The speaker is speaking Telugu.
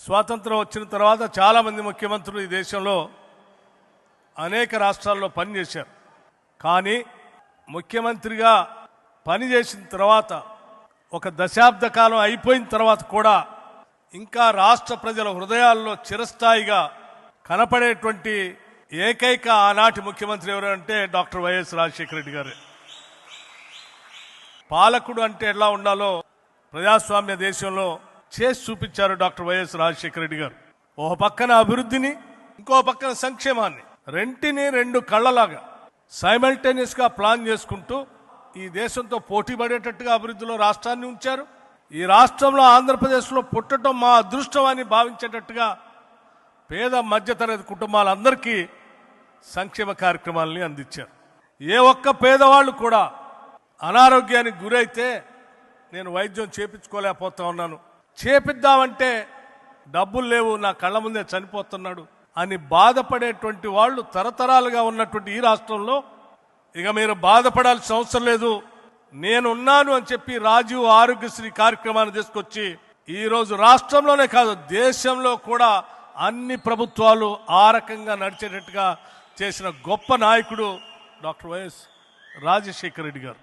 స్వాతంత్రం వచ్చిన తర్వాత చాలామంది ముఖ్యమంత్రులు ఈ దేశంలో అనేక రాష్ట్రాల్లో పనిచేశారు. కానీ ముఖ్యమంత్రిగా పనిచేసిన తర్వాత ఒక దశాబ్ద కాలం అయిపోయిన తర్వాత కూడా ఇంకా రాష్ట్ర ప్రజల హృదయాల్లో చిరస్థాయిగా కనపడేటువంటి ఏకైక ఆనాటి ముఖ్యమంత్రి ఎవరంటే డాక్టర్ వైఎస్ రాజశేఖర రెడ్డి గారు. పాలకుడు అంటే ఎలా ఉండాలో ప్రజాస్వామ్య దేశంలో చేసి చూపించారు డాక్టర్ వైఎస్ రాజశేఖర రెడ్డి గారు. ఒక పక్కన అభివృద్ధిని, ఇంకో పక్కన సంక్షేమాన్ని, రెంటిని రెండు కళ్ళలాగా సైమల్టేనియస్గా ప్లాన్ చేసుకుంటూ ఈ దేశంతో పోటీ పడేటట్టుగా అభివృద్ధిలో రాష్ట్రాన్ని ఉంచారు. ఈ రాష్ట్రంలో ఆంధ్రప్రదేశ్లో పుట్టడం మా అదృష్టం అని భావించేటట్టుగా పేద మధ్యతరగతి కుటుంబాలందరికీ సంక్షేమ కార్యక్రమాలని అందించారు. ఏ ఒక్క పేదవాళ్ళు కూడా అనారోగ్యానికి గురైతే నేను వైద్యం చేపించుకోలేకపోతా ఉన్నాను, చేపిద్దామంటే డబ్బులు లేవు, నా కళ్ళ ముందే చనిపోతున్నాడు అని బాధపడేటువంటి వాళ్ళు తరతరాలుగా ఉన్నటువంటి ఈ రాష్ట్రంలో ఇక మీరు బాధపడాల్సిన అవసరం లేదు, నేనున్నాను అని చెప్పి రాజీవ్ ఆరోగ్యశ్రీ కార్యక్రమాన్ని తీసుకొచ్చి ఈరోజు రాష్ట్రంలోనే కాదు దేశంలో కూడా అన్ని ప్రభుత్వాలు ఆ రకంగా నడిచేటట్టుగా చేసిన గొప్ప నాయకుడు డాక్టర్ వైఎస్ రాజశేఖర రెడ్డి గారు.